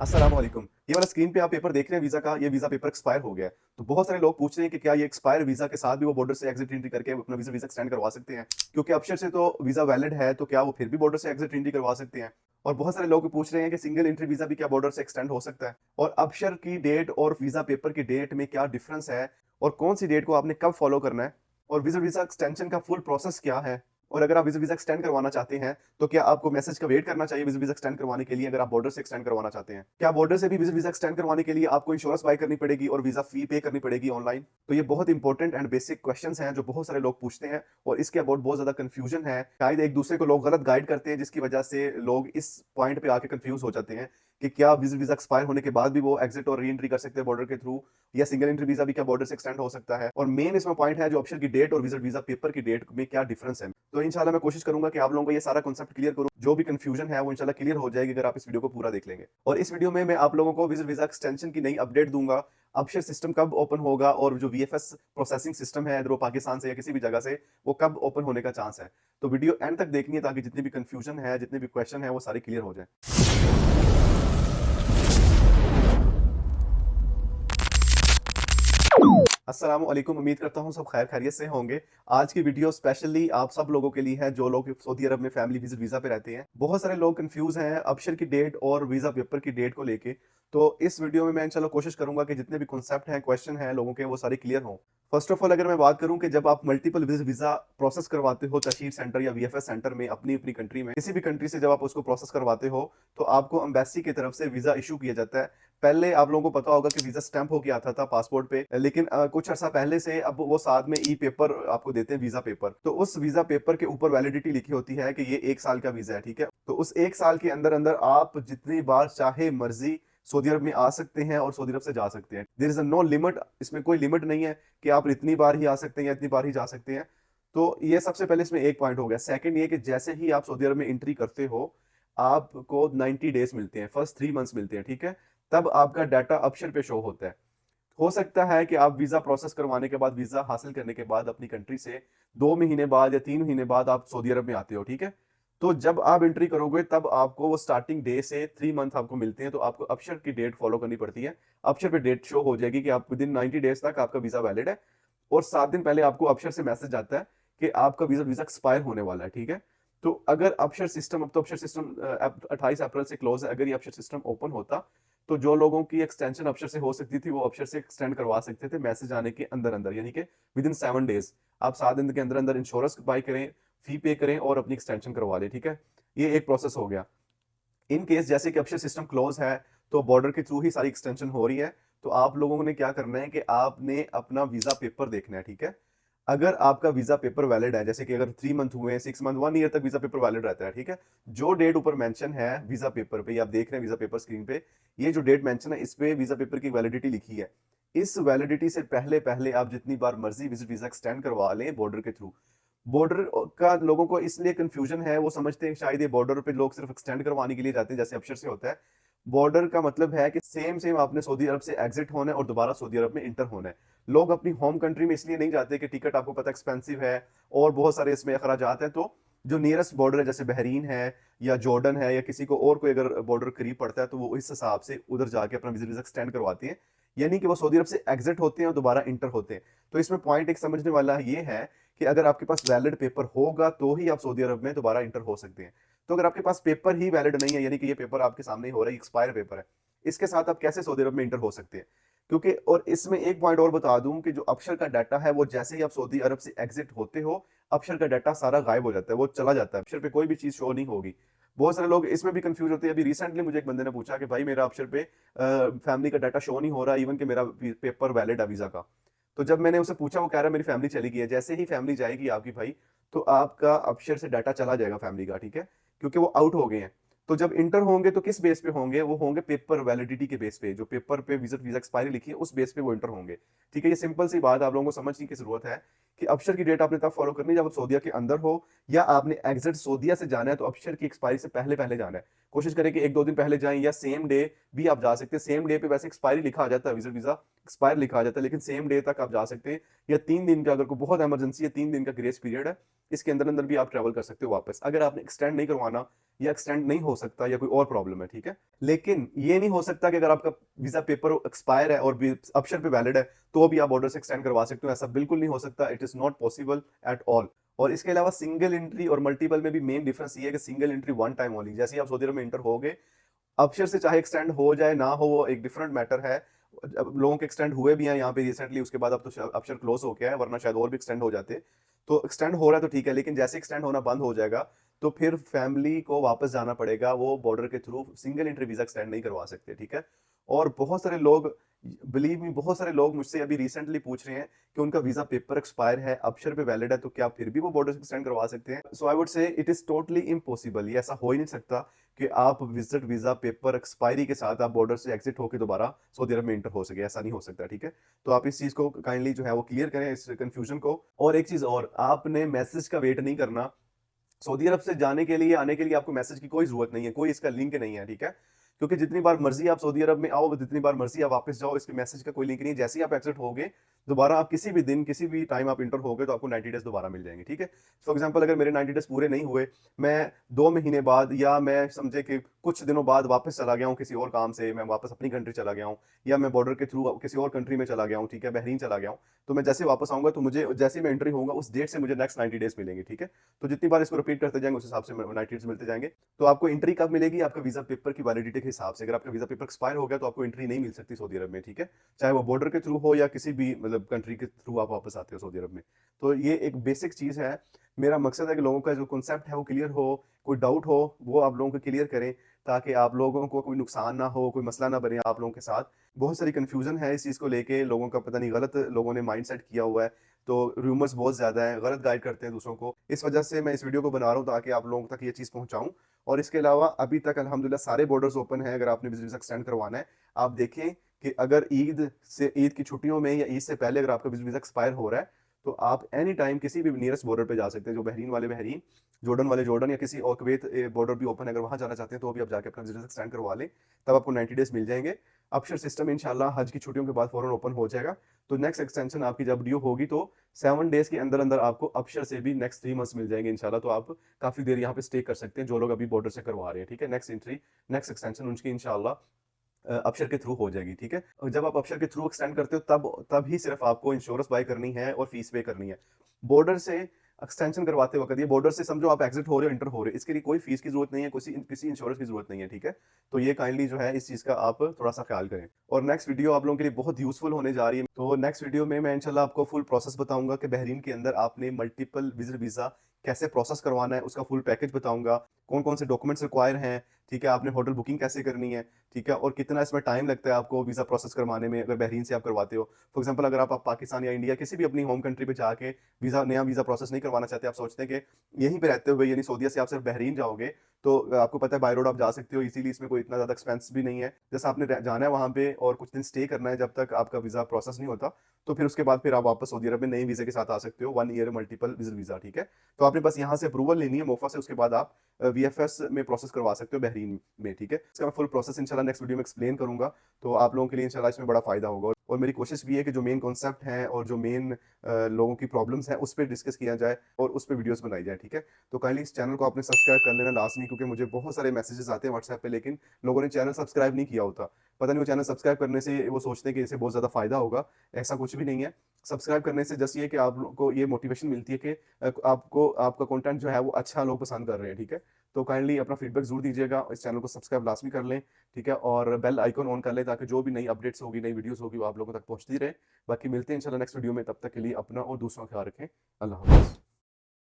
अस्सलाम वालेकुम। ये वाला स्क्रीन पे आप पेपर देख रहे हैं वीज़ा का, ये वीज़ा पेपर एक्सपायर हो गया है। तो बहुत सारे लोग पूछ रहे हैं कि क्या ये एक्सपायर वीज़ा के साथ भी वो बॉर्डर से एग्जिट एंट्री करके अपना वीज़ा वीज़ा एक्सटेंड करवा सकते हैं? क्योंकि अक्षर से तो वीज़ा वैलिड है, तो क्या वो फिर भी बॉर्डर से एग्जिट एंट्री करवा सकते हैं? और बहुत सारे लोग पूछ रहे हैं कि सिंगल एंट्री वीज़ा भी क्या बॉर्डर से एक्सटेंड हो सकता है? और अक्षर की डेट और वीज़ा पेपर की डेट में क्या डिफरेंस है? और कौन-सी डेट को आपने कब फॉलो करना है? और वीज़ा वीज़ा एक्सटेंशन का फुल प्रोसेस क्या है? और अगर आप वीज़ा वीज़ा एक्सटेंड करवाना चाहते हैं, तो क्या आपको मैसेज का वेट करना चाहिए वीज़ा वीज़ा एक्सटेंड करवाने के लिए अगर आप बॉर्डर से एक्सटेंड करवाना चाहते हैं? क्या बॉर्डर से भी वीज़ा वीज़ा एक्सटेंड करवाने के लिए आपको इंश्योरेंस बाय करनी पड़ेगी और वीज़ा फी पे करनी पड़ेगी ऑनलाइन? तो ये बहुत इंपॉर्टेंट एंड बेसिक क्वेश्चंस हैं जो बहुत सारे लोग पूछते हैं और इसके अबाउट बहुत ज़्यादा कन्फ्यूजन है। शायद एक-दूसरे को लोग गलत गाइड करते हैं जिसकी वजह से लोग इस पॉइंट पे आके कन्फ्यूज़ हो जाते हैं कि क्या वीज़ा वीज़ा एक्सपायर होने के बाद भी वो एग्जिट और री-एंट्री कर सकते हैं बॉर्डर के थ्रू या सिंगल एंट्री वीज़ा भी क्या बॉर्डर से एक्सटेंड हो सकता है? और मेन इसमें पॉइंट है जो अक्षर की डेट और वीज़ा वीज़ा पेपर की डेट में क्या डिफरेंस है? तो इंशाल्लाह मैं कोशिश करूँगा कि आप लोगों को ये सारा कॉन्सेप्ट क्लियर करूँ। जो भी कन्फ्यूजन है वो इंशाल्लाह क्लियर हो जाएगी अगर आप इस वीडियो को पूरा देख लेंगे। और इस वीडियो में मैं आप लोगों को वीज़ा वीज़ा एक्सटेंशन की नई अपडेट दूँगा। अक्षर सिस्टम कब ओपन होगा और जो वीएफएस प्रोसेसिंग सिस्टम है इधर वो पाकिस्तान से या किसी भी जगह से वो कब ओपन होने का चांस है। तो वीडियो एंड तक देखनी है ताकि जितनी भी कन्फ्यूजन है, जितने भी क्वेश्चन है वो सारे क्लियर हो जाएँ। अस्सलाम वालेकुम, उम्मीद करता हूँ सब खैर खैरियत से होंगे। आज की वीडियो स्पेशली आप सब लोगों के लिए है जो लोग सऊदी अरब में फैमिली विजिट वीज़ा पे रहते हैं। बहुत सारे लोग कंफ्यूज हैं अबशर की डेट और वीज़ा पेपर की डेट को लेके। तो इस वीडियो में मैं इंशाल्लाह कोशिश करूंगा कि जितने भी कॉन्सेप्ट हैं, क्वेश्चन हैं लोगों के वो सारे क्लियर हों। फर्स्ट ऑफ ऑल अगर मैं बात करूं कि जब आप मल्टीपल वीज़ा प्रोसेस करवाते हो तशहीर सेंटर या वीएफएस सेंटर में अपनी अपनी कंट्री में, किसी भी कंट्री से जब आप उसको प्रोसेस करवाते हो तो आपको एम्बेसी की तरफ से वीज़ा इशू किया जाता है। पहले आप लोगों को पता होगा कि वीज़ा स्टैंप होके आता था पासपोर्ट पे, लेकिन कुछ अर्सा पहले से अब वो साथ में ई पेपर आपको देते हैं वीज़ा पेपर। तो उस वीज़ा पेपर के ऊपर वैलिडिटी लिखी होती है कि ये 1 साल का वीज़ा है, ठीक है? तो उस 1 साल के अंदर-अंदर आप जितनी बार चाहे मर्ज़ी सऊदी अरब में आ सकते हैं और सऊदी अरब से जा सकते हैं। There is a no limit, इसमें कोई लिमिट नहीं है कि आप इतनी बार ही आ सकते हैं या इतनी बार ही जा सकते हैं। तो ये सबसे पहले इसमें एक पॉइंट हो गया। सेकंड ये कि जैसे ही आप सऊदी अरब में एंट्री करते हो, आपको 90 डेज़ मिलते हैं, फर्स्ट 3 मंथ्स मिलते हैं, ठीक है? तब आपका डाटा अबशर पे शो होता है। हो सकता है कि आप वीज़ा प्रोसेस करवाने के बाद, वीज़ा हासिल करने के बाद अपनी कंट्री से 2 महीने बाद या 3 महीने बाद आप सऊदी अरब में आते हो, ठीक है? तो जब आप एंट्री करोगे तब आपको वो स्टार्टिंग डे से 3 मंथ आपको मिलते हैं, तो आपको अबशर की डेट फॉलो करनी पड़ती है। अबशर पे डेट शो हो जाएगी कि आप विदिन 90 डेज़ तक आपका वीज़ा वैलिड है और 7 दिन पहले आपको अबशर से मैसेज आता है कि आपका वीज़ा वीज़ा एक्सपायर होने वाला है, ठीक है? तो अगर अबशर सिस्टम, अब तो अबशर सिस्टम 28 अप्रैल से क्लोज़ है, अगर ये अबशर सिस्टम ओपन होता तो जो लोगों की एक्सटेंशन अबशर से हो सकती थी वो अबशर से एक्सटेंड करवा सकते थे मैसेज आने के अंदर-अंदर, यानी कि विदिन 7 डेज़। आप 7 दिन के अंदर-अंदर इंश्योरेंस बाय करें, फी पे करें और अपनी एक्सटेंशन करवा लें, ठीक है? ये एक प्रोसेस हो गया। इन केस जैसे कि अक्षर सिस्टम क्लोज है तो बॉर्डर के थ्रू ही सारी एक्सटेंशन हो रही है, तो आप लोगों ने क्या करना है कि आपने अपना वीजा पेपर देखना है, ठीक है? अगर आपका वीजा पेपर वैलिड है, जैसे कि अगर 3 मंथ हुए हैं, 6 मंथ, 1 ईयर तक वीजा पेपर वैलिड रहता है, ठीक है? जो डेट ऊपर मेंशन है वीजा पेपर पे, ये आप देख रहे हैं वीजा पेपर स्क्रीन पे, ये जो डेट मेंशन है इस पे वीजा पेपर की वैलिडिटी लिखी है। इस वैलिडिटी से पहले-पहले आप जितनी बार मर्ज़ी विज़िट वीज़ा एक्सटेंड करवा लें बॉर्डर के थ्रू। बॉर्डर का लोगों को इसलिए कन्फ्यूजन है, वो समझते हैं शायद ये बॉर्डर पे लोग सिर्फ एक्सटेंड करवाने के लिए जाते हैं जैसे अबशर से होता है। बॉर्डर का मतलब है कि सेम सेम आपने सऊदी अरब से एग्जिट होना है और दोबारा सऊदी अरब में इंटर होना है। लोग अपनी होम कंट्री में इसलिए नहीं जाते कि टिकट आपको पता है एक्सपेंसिव है और बहुत सारे इसमें अखराजात हैं, तो जो नियरेस्ट बॉर्डर है जैसे बहरीन है या जॉर्डन है या किसी को और कोई अगर बॉर्डर करीब पड़ता है तो वो इस हिसाब से उधर जाके अपना वीजा एक्सटेंड करवाते हैं, यानी कि वो सऊदी अरब से एग्जिट होते हैं और दोबारा इंटर होते हैं। तो इसमें पॉइंट एक समझने वाला ये है कि अगर आपके पास वैलिड पेपर होगा तो ही आप सऊदी अरब में दोबारा इंटर हो सकते हैं। तो अगर आपके पास पेपर ही वैलिड नहीं है, यानी कि ये पेपर आपके सामने ही हो रहा है, एक्सपायर पेपर है, इसके साथ आप कैसे सऊदी अरब में इंटर हो सकते हैं? क्योंकि और इसमें एक पॉइंट और बता दूं कि जो अक्षर का डाटा है वो जैसे ही आप सऊदी अरब से एग्जिट होते हो, अक्षर का डाटा सारा गायब हो जाता है, वो चला जाता है, अक्षर पे कोई भी चीज शो नहीं होगी। बहुत सारे लोग इसमें भी कंफ्यूज होते हैं। अभी रिसेंटली मुझे एक बंदे ने पूछा कि भाई मेरा अक्षर पे फैमिली का डाटा शो नहीं हो रहा, इवन कि मेरा पेपर वैलिड है वीजा का। तो जब मैंने उसे पूछा, वो कह रहा है मेरी फैमिली चली गई है। जैसे ही फैमिली जाएगी आपकी भाई, तो आपका अक्षर से डाटा चला जाएगा फैमिली का, ठीक है? क्योंकि वो आउट हो गए हैं। तो जब इंटर होंगे तो किस बेस पे होंगे? वो होंगे पेपर वैलिडिटी के बेस पे, जो पेपर पे विजिट वीजा एक्सपायरी लिखी है उस बेस पे वो इंटर होंगे। ठीक है? ये सिंपल सी बात आप लोगों को समझने की जरूरत है कि अक्षर की डेट आपने तब फॉलो करनी है जब आप सऊदीया के अंदर हो या आपने एग्जिट सऊदीया से जाना है, तो अक्षर की एक्सपायरी से पहले-पहले जाना है। कोशिश करें कि 1-2 दिन पहले जाएँ या सेम डे भी आप जा सकते हैं। सेम डे पे वैसे एक्सपायरी लिखा आ जाता है विजिट वीजा एक्सपायर लिखा आ जाता है, लेकिन सेम डे तक आप जा सकते हैं, या 3 दिन का, अगर कोई बहुत इमरजेंसी है, 3 दिन का ग्रेस पीरियड है, इसके अंदर अंदर भी आप ट्रैवल कर सकते हो वापस, अगर आपने एक्सटेंड नहीं करवाना या एक्सटेंड नहीं हो सकता या कोई और प्रॉब्लम है, ठीक है। लेकिन ये नहीं हो सकता कि अगर आपका वीजा पेपर एक्सपायर है और अबशर पे वैलिड है तो भी आप बॉर्डर से एक्सटेंड करवा सकते हो, ऐसा बिल्कुल नहीं हो सकता, it is not possible at all. और इसके अलावा सिंगल एंट्री और मल्टीपल में भी मेन डिफरेंस ये है कि single entry one time only, जैसे ही आप सऊदी अरब में इंटर होगे, अबशर से चाहे एक्सटेंड हो जाए ना हो वो एक डिफरेंट मैटर है। अब लोगों के एक्सटेंड हुए भी हैं यहाँ पे रिसेंटली, उसके बाद अब तो अबशर क्लोज हो गया है, वरना शायद और भी एक्सटेंड हो जाते। तो एक्सटेंड हो रहा है तो ठीक है, लेकिन जैसे एक्सटेंड होना बंद हो जाएगा तो फिर फैमिली को वापस जाना पड़ेगा, वो बॉर्डर के through single entry visa extend नहीं करवा सकते, ठीक है। और बहुत सारे लोग, बिलीव मी, बहुत सारे लोग मुझसे अभी रिसेंटली पूछ रहे हैं कि उनका वीजा पेपर एक्सपायर है, अबशर पे वैलिड है, तो क्या फिर भी वो बॉर्डर से एक्सटेंड करवा सकते हैं? So I would say it is totally impossible, ये ऐसा हो ही नहीं सकता कि आप विजिट वीजा पेपर एक्सपायरी के साथ आप बॉर्डर से एग्जिट होकर दोबारा सऊदी अरब में इंटर हो सके, ऐसा नहीं हो सकता, ठीक है। तो आप इस चीज को काइंडली जो है वो क्लियर करें, इस कंफ्यूजन को। और एक चीज और, आपने मैसेज का वेट नहीं करना, सऊदी अरब से जाने के लिए, आने के लिए आपको मैसेज की कोई जरूरत नहीं है, कोई इसका लिंक नहीं है, ठीक है। क्योंकि जितनी बार मर्जी आप सऊदी अरब में आओ, जितनी बार मर्जी आप वापस जाओ, इसके मैसेज का कोई लिंक नहीं है। जैसे ही आप एग्जिट होगे दोबारा, आप किसी भी दिन किसी भी टाइम आप इंटर होगे तो आपको 90 डेज दोबारा मिल जाएंगे, ठीक है। फॉर एग्जांपल अगर मेरे 90 डेज पूरे नहीं हुए, मैं 2 महीने बाद, या मैं समझे कि कुछ दिनों बाद वापस चला गया हूँ किसी और काम से, मैं वापस अपनी कंट्री चला गया हूँ, या मैं बॉर्डर के थ्रू किसी और कंट्री में चला गया हूँ, ठीक है, बहरीन चला गया हूँ, तो मैं जैसे वापस आऊंगा तो मुझे जैसे ही मैं एंट्री होऊंगा उस डेट से मुझे नेक्स्ट 90 डेज मिलेंगे, ठीक है। तो जितनी बार इसको रिपीट करते जाएंगे उस हिसाब से 90 डेज मिलते जाएंगे। तो आपको एंट्री कब मिलेगी? आपका वीजा पेपर की वैलिडिटी के हिसाब से। अगर आपका वीजा पेपर एक्सपायर हो गया तो आपको एंट्री नहीं मिल सकती सऊदी अरब में, ठीक है, चाहे वो बॉर्डर के थ्रू हो या किसी भी मतलब कंट्री के थ्रू आप वापस आते हो सऊदी अरब में। तो ये एक बेसिक चीज है। मेरा मकसद है कि लोगों का जो कॉन्सेप्ट है वो क्लियर हो, कोई डाउट हो वो आप लोगों को क्लियर करें, ताकि आप लोगों को कोई नुकसान ना हो, कोई मसला ना बने आप लोगों के साथ। बहुत सारी कंफ्यूजन है इस चीज़ को लेके, लोगों का पता नहीं गलत लोगों ने माइंडसेट किया हुआ है, तो रूमर्स बहुत ज़्यादा हैं, गलत गाइड करते हैं दूसरों को। इस वजह से मैं इस वीडियो को बना रहा हूँ ताकि आप लोगों तक ये चीज़ पहुँचाऊँ। और इसके अलावा अभी तक अल्हम्दुलिल्लाह सारे बॉर्डर्स ओपन हैं, अगर आपने बिजनेस एक्सटेंड करवाना है, आप देखें कि अगर ईद की छुट्टियों में या ईद से पहले अगर आपका वीजा एक्सपायर हो रहा है तो आप एनी टाइम किसी भी नियरेस्ट बॉर्डर पे जा सकते हैं, जो बहरीन वाले बहरीन, जॉर्डन वाले जॉर्डन, या किसी और कुवैत बॉर्डर भी ओपन है, अगर वहां जाना चाहते हैं तो अभी आप जाके अपना बिजनेस एक्सटेंड करवा लें, तब आपको 90 डेज मिल जाएंगे। अबशर सिस्टम इंशाल्लाह हज की छुट्टियों के बाद फौरन ओपन हो जाएगा, तो नेक्स्ट एक्सटेंशन आपकी जब ड्यू होगी तो 7 डेज के अंदर अंदर आपको अबशर से भी नेक्स्ट 3 मंथ्स मिल जाएंगे इंशाल्लाह। तो आप काफी देर यहाँ पे स्टे कर सकते हैं, जो लोग अभी बॉर्डर से करवा रहे हैं, ठीक है। नेक्स्ट एंट्री, नेक्स्ट एक्सटेंशन उनकी इंशाल्लाह अबशर के थ्रू हो जाएगी, ठीक है। और जब आप अबशर के थ्रू एक्सटेंड करते हो तब ही सिर्फ आपको इंश्योरेंस बाय करनी है और फीस पे करनी है। बॉर्डर से एक्सटेंशन करवाते वक्त, ये बॉर्डर से समझो आप एग्जिट हो रहे हो, इंटर हो रहे हो, इसके लिए कोई फीस की जरूरत नहीं है, किसी इंश्योरेंस की जरूरत नहीं है, ठीक है। तो ये काइंडली जो है इस चीज का आप थोड़ा सा ख्याल करें। और नेक्स्ट वीडियो आप लोगों के लिए बहुत यूजफुल होने जा रही है। तो नेक्स्ट वीडियो में मैं इंशाल्लाह आपको फुल प्रोसेस बताऊंगा कि बहरीन के अंदर आपने मल्टीपल विजिट वीजा कैसे प्रोसेस करवाना है, उसका फुल पैकेज बताऊंगा, कौन कौन से डॉक्यूमेंट्स रिक्वायर हैं, ठीक है, आपने होटल बुकिंग कैसे करनी है, ठीक है, और कितना इसमें टाइम लगता है आपको वीजा प्रोसेस करवाने में अगर बहरीन से आप करवाते हो। फॉर एग्जांपल अगर आप पाकिस्तान या इंडिया किसी भी अपनी होम कंट्री पे जाके नया वीजा प्रोसेस नहीं करवाना चाहते, आप सोचते हैं कि यहीं पे रहते हुए यानी सऊदीया से आप सिर्फ बहरीन जाओगे तो आपको पता है बाय रोड आप जा सकते हो इजीली, इसमें कोई इतना ज्यादा एक्सपेंस भी नहीं है। जैसे आपने जाना है वहां पे और कुछ दिन स्टे करना है जब तक आपका वीजा प्रोसेस नहीं होता, तो फिर उसके बाद फिर आप वापस सऊदी अरब में नए वीजे के साथ आ सकते हो, 1 ईयर मल्टीपल विजिट वीजा, ठीक है। तो आपने बस यहाँ से अप्रूवल लेनी है मोफा से, उसके बाद आप वीएफएस में प्रोसेस करवा सकते हो बहरीन में, ठीक है। इसका मैं फुल प्रोसेस इंशाल्लाह नेक्स्ट वीडियो में एक्सप्लेन करूंगा, तो आप लोगों के लिए इंशाल्लाह इसमें बड़ा फायदा होगा। और मेरी कोशिश भी है कि जो मेन कॉन्सेप्ट है और जो मेन लोगों की प्रॉब्लम्स हैं उस पर डिस्कस किया जाए और उस पर वीडियोस बनाई जाए, ठीक है। तो काइंडली इस चैनल को आपने सब्सक्राइब कर लेना लाजमी, क्योंकि मुझे बहुत सारे मैसेजेस आते हैं व्हाट्सएप पे, लेकिन लोगों ने चैनल सब्सक्राइब नहीं किया होता। पता नहीं वो चैनल सब्सक्राइब करने से वो सोचते हैं कि इससे बहुत ज़्यादा फायदा होगा, ऐसा कुछ भी नहीं है। सब्सक्राइब करने से जस्ट ये कि आप लोगों को ये मोटिवेशन मिलती है कि आपको आपका कंटेंट जो है वो अच्छा लोग पसंद कर रहे हैं, ठीक है। तो काइंडली अपना फीडबैक जरूर दीजिएगा, इस चैनल को सब्सक्राइब लाजमी कर लें, ठीक है, और बेल आइकन ऑन कर लें ताकि जो भी नई अपडेट्स होगी, नई वीडियोस होगी वो आप लोगों तक पहुंचती रहे। बाकी मिलते हैं इंशाल्लाह नेक्स्ट वीडियो में, तब तक के लिए अपना और दूसरों का ख्याल रखें। अल्लाह हाफ़िज़।